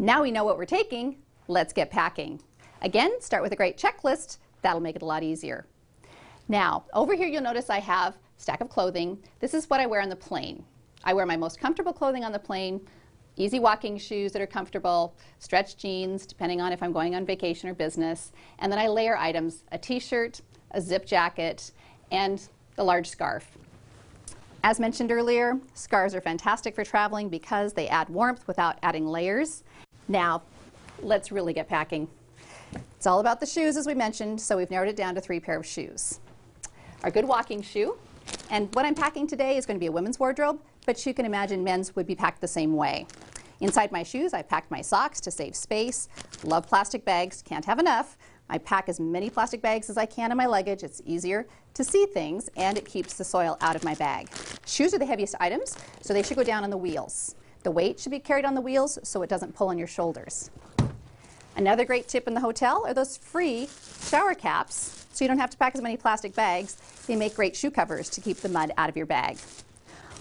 Now we know what we're taking, let's get packing. Again, start with a great checklist. That'll make it a lot easier. Now, over here you'll notice I have a stack of clothing. This is what I wear on the plane. I wear my most comfortable clothing on the plane, easy walking shoes that are comfortable, stretched jeans, depending on if I'm going on vacation or business, and then I layer items, a t-shirt, a zip jacket, and a large scarf. As mentioned earlier, scarves are fantastic for traveling because they add warmth without adding layers. Now, let's really get packing. It's all about the shoes, as we mentioned, so we've narrowed it down to 3 pairs of shoes. Our good walking shoe, and what I'm packing today is going to be a women's wardrobe, but you can imagine men's would be packed the same way. Inside my shoes, I packed my socks to save space. Love plastic bags, can't have enough. I pack as many plastic bags as I can in my luggage. It's easier to see things, and it keeps the soil out of my bag. Shoes are the heaviest items, so they should go down on the wheels. The weight should be carried on the wheels so it doesn't pull on your shoulders. Another great tip in the hotel are those free shower caps, so you don't have to pack as many plastic bags. They make great shoe covers to keep the mud out of your bag.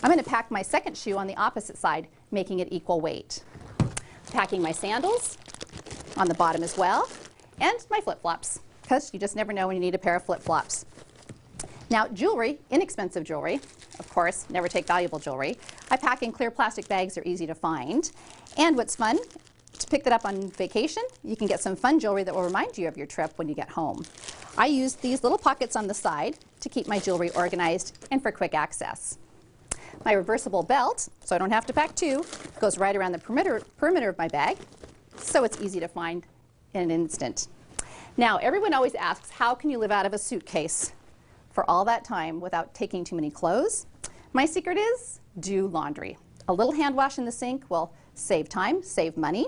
I'm going to pack my second shoe on the opposite side, making it equal weight. Packing my sandals on the bottom as well, and my flip-flops, because you just never know when you need a pair of flip-flops. Now, jewelry, inexpensive jewelry, of course, never take valuable jewelry. I pack in clear plastic bags. They're easy to find. And what's fun, to pick that up on vacation, you can get some fun jewelry that will remind you of your trip when you get home. I use these little pockets on the side to keep my jewelry organized and for quick access. My reversible belt, so I don't have to pack 2, goes right around the perimeter of my bag, so it's easy to find in an instant. Now, everyone always asks, how can you live out of a suitcase for all that time without taking too many clothes? My secret is do laundry. A little hand wash in the sink will save time, save money,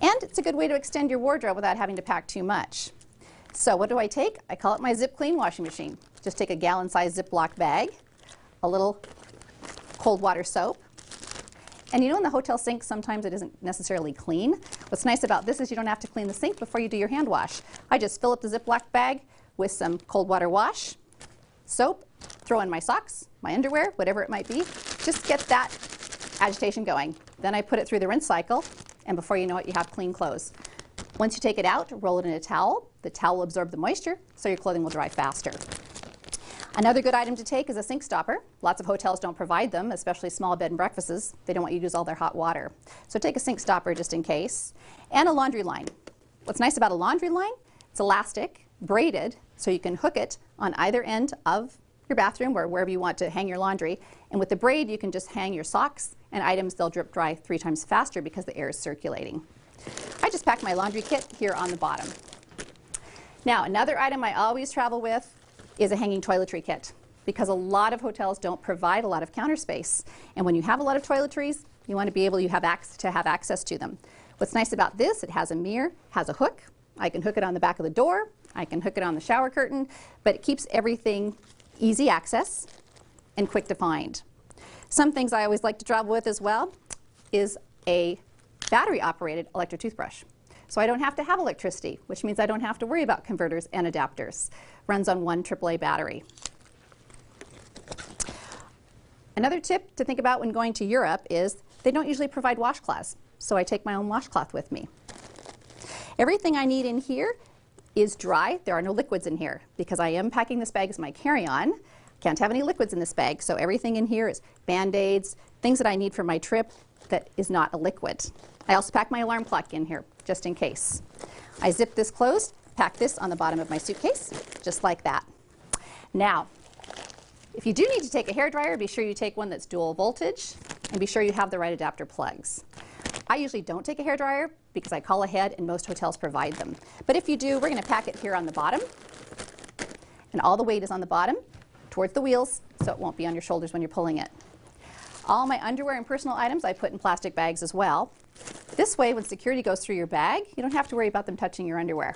and it's a good way to extend your wardrobe without having to pack too much. So what do I take? I call it my Zip Clean washing machine. Just take a gallon-sized Ziploc bag, a little cold water soap, and you know in the hotel sink sometimes it isn't necessarily clean. What's nice about this is you don't have to clean the sink before you do your hand wash. I just fill up the Ziploc bag with some cold water wash, soap, throw in my socks, my underwear, whatever it might be. Just get that agitation going. Then I put it through the rinse cycle, and before you know it, you have clean clothes. Once you take it out, roll it in a towel. The towel will absorb the moisture, so your clothing will dry faster. Another good item to take is a sink stopper. Lots of hotels don't provide them, especially small bed and breakfasts. They don't want you to use all their hot water. So take a sink stopper just in case. And a laundry line. What's nice about a laundry line, it's elastic, braided, so you can hook it on either end of your bathroom or wherever you want to hang your laundry. And with the braid, you can just hang your socks and items. They'll drip dry 3 times faster because the air is circulating. I just pack my laundry kit here on the bottom. Now, another item I always travel with is a hanging toiletry kit, because a lot of hotels don't provide a lot of counter space. And when you have a lot of toiletries, you want to be able to have access to them. What's nice about this, it has a mirror, has a hook. I can hook it on the back of the door. I can hook it on the shower curtain, but it keeps everything easy access and quick to find. Some things I always like to travel with as well is a battery-operated electric toothbrush. So I don't have to have electricity, which means I don't have to worry about converters and adapters. Runs on 1 AAA battery. Another tip to think about when going to Europe is they don't usually provide washcloths, so I take my own washcloth with me. Everything I need in here is dry. There are no liquids in here because I am packing this bag as my carry-on. Can't have any liquids in this bag, so everything in here is Band-Aids, things that I need for my trip that is not a liquid. I also pack my alarm clock in here, just in case. I zip this closed, pack this on the bottom of my suitcase, just like that. Now, if you do need to take a hairdryer, be sure you take one that's dual voltage, and be sure you have the right adapter plugs. I usually don't take a hairdryer because I call ahead and most hotels provide them. But if you do, we're going to pack it here on the bottom, and all the weight is on the bottom towards the wheels, so it won't be on your shoulders when you're pulling it. All my underwear and personal items I put in plastic bags as well. This way, when security goes through your bag, you don't have to worry about them touching your underwear.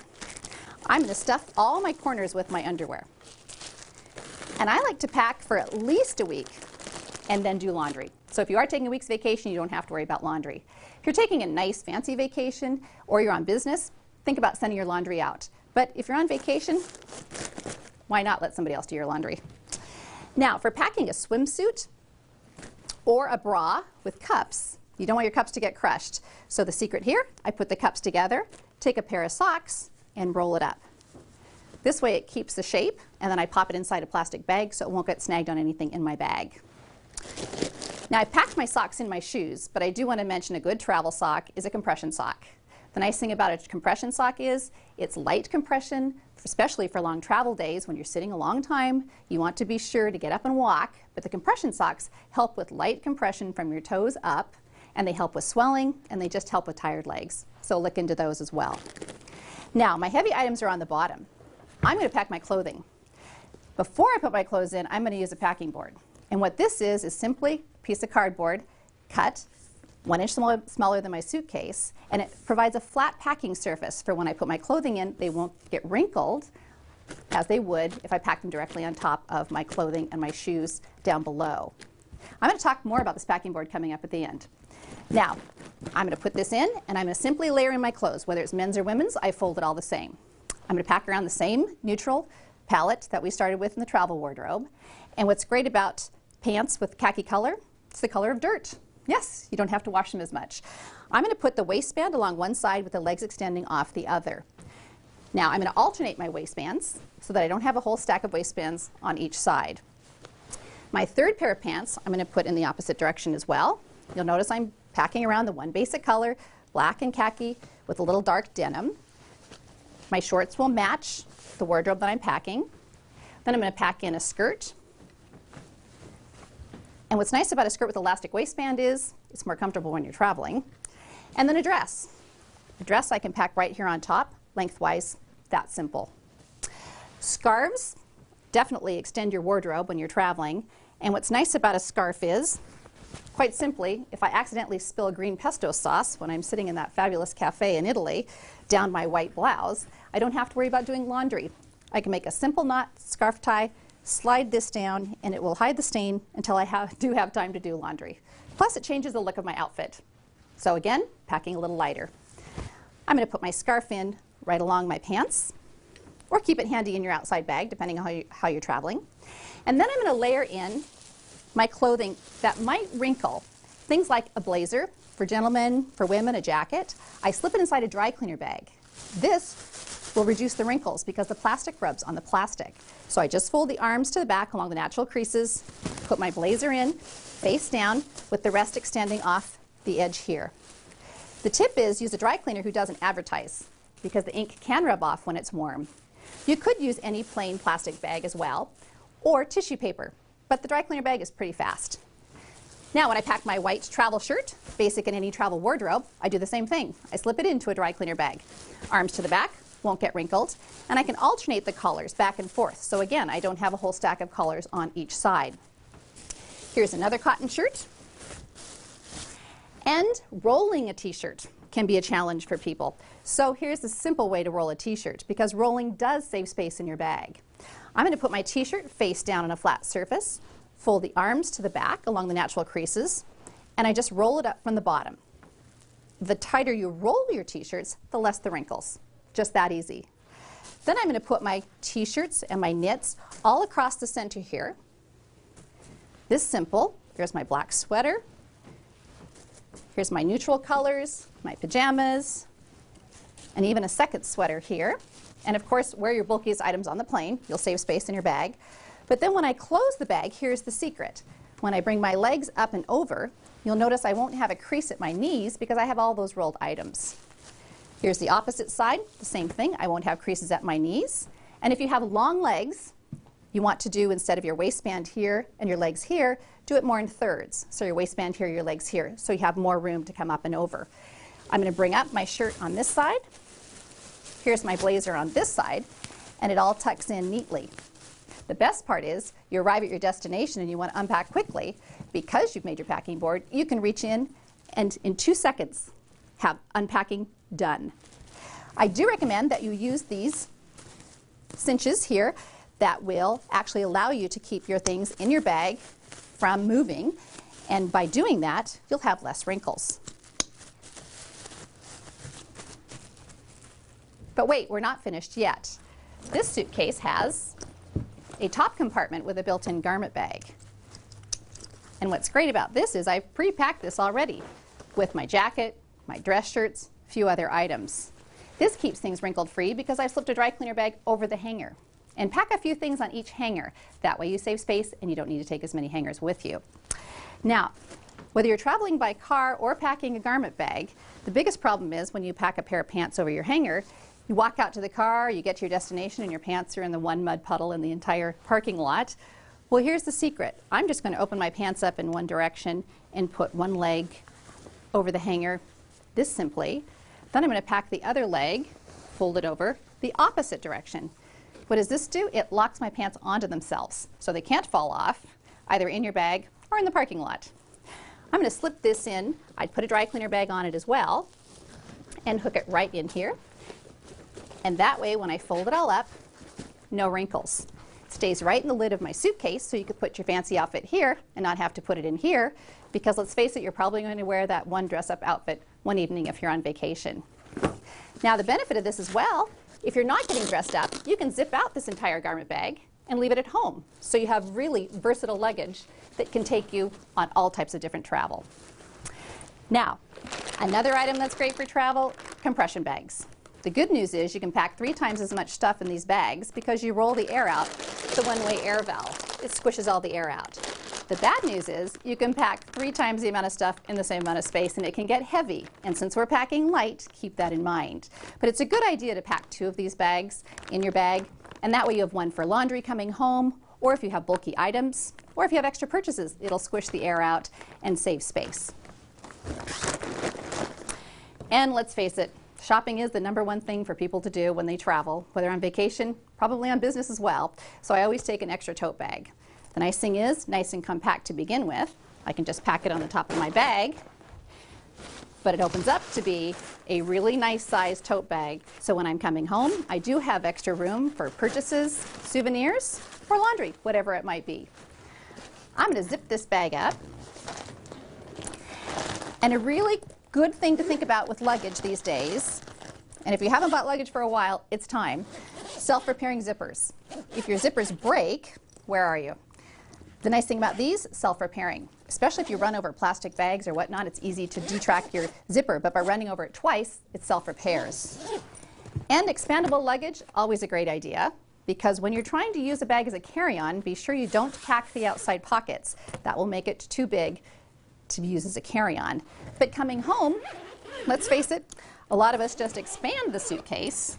I'm going to stuff all my corners with my underwear. And I like to pack for at least a week and then do laundry. So if you are taking a week's vacation, you don't have to worry about laundry. If you're taking a nice fancy vacation or you're on business, think about sending your laundry out. But if you're on vacation, why not let somebody else do your laundry? Now, for packing a swimsuit or a bra with cups, You don't want your cups to get crushed. So the secret here, I put the cups together, take a pair of socks, and roll it up. This way it keeps the shape, and then I pop it inside a plastic bag so it won't get snagged on anything in my bag. Now I packed my socks in my shoes, but I do want to mention a good travel sock is a compression sock. The nice thing about a compression sock is it's light compression, especially for long travel days when you're sitting a long time. You want to be sure to get up and walk, but the compression socks help with light compression from your toes up, and they help with swelling, and they just help with tired legs. So look into those as well. Now my heavy items are on the bottom. I'm going to pack my clothing. Before I put my clothes in, I'm going to use a packing board. And what this is simply a piece of cardboard cut 1 inch smaller than my suitcase, and it provides a flat packing surface for when I put my clothing in. They won't get wrinkled as they would if I packed them directly on top of my clothing and my shoes down below. I'm going to talk more about this packing board coming up at the end. Now, I'm going to put this in, and I'm going to simply layer in my clothes. Whether it's men's or women's, I fold it all the same. I'm going to pack around the same neutral palette that we started with in the travel wardrobe. And what's great about pants with khaki color, it's the color of dirt. Yes, you don't have to wash them as much. I'm going to put the waistband along one side with the legs extending off the other. Now I'm going to alternate my waistbands so that I don't have a whole stack of waistbands on each side. My third pair of pants I'm going to put in the opposite direction as well. You'll notice I'm packing around the one basic color, black and khaki with a little dark denim. My shorts will match the wardrobe that I'm packing. Then I'm going to pack in a skirt. And what's nice about a skirt with elastic waistband is it's more comfortable when you're traveling. And then a dress. A dress I can pack right here on top, lengthwise, that simple. Scarves definitely extend your wardrobe when you're traveling. And what's nice about a scarf is, quite simply, if I accidentally spill green pesto sauce when I'm sitting in that fabulous cafe in Italy down my white blouse, I don't have to worry about doing laundry. I can make a simple knot, scarf tie, slide this down, and it will hide the stain until I do have time to do laundry. Plus, it changes the look of my outfit. So again, packing a little lighter. I'm going to put my scarf in right along my pants, or keep it handy in your outside bag, depending on how you're traveling. And then I'm going to layer in my clothing that might wrinkle. Things like a blazer, for gentlemen, for women, a jacket. I slip it inside a dry cleaner bag. This will reduce the wrinkles because the plastic rubs on the plastic. So I just fold the arms to the back along the natural creases, put my blazer in, face down, with the rest extending off the edge here. The tip is use a dry cleaner who doesn't advertise, because the ink can rub off when it's warm. You could use any plain plastic bag as well, or tissue paper, but the dry cleaner bag is pretty fast. Now when I pack my white travel shirt, basic in any travel wardrobe, I do the same thing. I slip it into a dry cleaner bag. Arms to the back, won't get wrinkled, and I can alternate the collars back and forth. So again, I don't have a whole stack of collars on each side. Here's another cotton shirt. And rolling a t-shirt can be a challenge for people. So here's a simple way to roll a t-shirt, because rolling does save space in your bag. I'm going to put my t-shirt face down on a flat surface, fold the arms to the back along the natural creases, and I just roll it up from the bottom. The tighter you roll your t-shirts, the less the wrinkles. Just that easy. Then I'm going to put my t-shirts and my knits all across the center here. This simple. Here's my black sweater. Here's my neutral colors, my pajamas, and even a second sweater here. And of course, wear your bulkiest items on the plane. You'll save space in your bag. But then when I close the bag, here's the secret. When I bring my legs up and over, you'll notice I won't have a crease at my knees because I have all those rolled items. Here's the opposite side, the same thing. I won't have creases at my knees. And if you have long legs, you want to do, instead of your waistband here and your legs here, do it more in thirds. So your waistband here, your legs here, so you have more room to come up and over. I'm going to bring up my shirt on this side. Here's my blazer on this side, and it all tucks in neatly. The best part is you arrive at your destination and you want to unpack quickly. Because you've made your packing board, you can reach in and in 2 seconds have unpacking done. I do recommend that you use these cinches here that will actually allow you to keep your things in your bag from moving, and by doing that, you'll have less wrinkles. But wait, we're not finished yet. This suitcase has a top compartment with a built-in garment bag. And what's great about this is I've pre-packed this already. with my jacket, my dress shirts, a few other items. This keeps things wrinkled free because I've slipped a dry cleaner bag over the hanger. And pack a few things on each hanger. That way you save space and you don't need to take as many hangers with you. Now, whether you're traveling by car or packing a garment bag, the biggest problem is when you pack a pair of pants over your hanger, you walk out to the car, you get to your destination, and your pants are in the one mud puddle in the entire parking lot. Well, here's the secret. I'm just going to open my pants up in one direction and put one leg over the hanger, this simply. Then I'm going to pack the other leg, fold it over the opposite direction. What does this do? It locks my pants onto themselves, so they can't fall off, either in your bag or in the parking lot. I'm going to slip this in. I'd put a dry cleaner bag on it as well and hook it right in here. And that way, when I fold it all up, no wrinkles. It stays right in the lid of my suitcase, so you could put your fancy outfit here and not have to put it in here, because let's face it, you're probably going to wear that one dress-up outfit one evening if you're on vacation. Now, the benefit of this as well, if you're not getting dressed up, you can zip out this entire garment bag and leave it at home. So you have really versatile luggage that can take you on all types of different travel. Now, another item that's great for travel, compression bags. The good news is you can pack 3 times as much stuff in these bags because you roll the air out the one-way air valve. It squishes all the air out. The bad news is you can pack 3 times the amount of stuff in the same amount of space, and it can get heavy. And since we're packing light, keep that in mind. But it's a good idea to pack 2 of these bags in your bag, and that way you have one for laundry coming home, or if you have bulky items, or if you have extra purchases, it'll squish the air out and save space. And let's face it, shopping is the #1 thing for people to do when they travel, whether on vacation, probably on business as well. So I always take an extra tote bag. The nice thing is, nice and compact to begin with. I can just pack it on the top of my bag, but it opens up to be a really nice sized tote bag. So when I'm coming home, I do have extra room for purchases, souvenirs, or laundry, whatever it might be. I'm going to zip this bag up. And a really good thing to think about with luggage these days, and if you haven't bought luggage for a while, it's time, self-repairing zippers. If your zippers break, where are you? The nice thing about these, self-repairing. Especially if you run over plastic bags or whatnot, it's easy to detract your zipper, but by running over it twice, it self-repairs. And expandable luggage, always a great idea, because when you're trying to use a bag as a carry-on, be sure you don't pack the outside pockets. That will make it too big to use as a carry-on. But coming home, let's face it, a lot of us just expand the suitcase,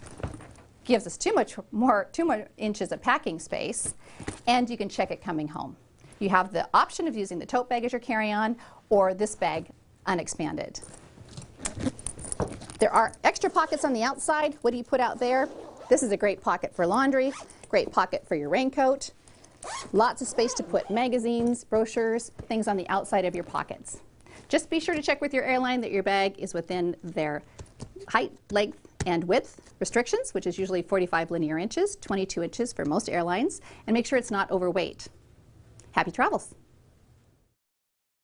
gives us too much more inches of packing space, and you can check it coming home. You have the option of using the tote bag as your carry-on or this bag unexpanded. There are extra pockets on the outside. What do you put out there? This is a great pocket for laundry, great pocket for your raincoat. Lots of space to put magazines, brochures, things on the outside of your pockets. Just be sure to check with your airline that your bag is within their height, length, and width restrictions, which is usually 45 linear inches, 22 inches for most airlines, and make sure it's not overweight. Happy travels!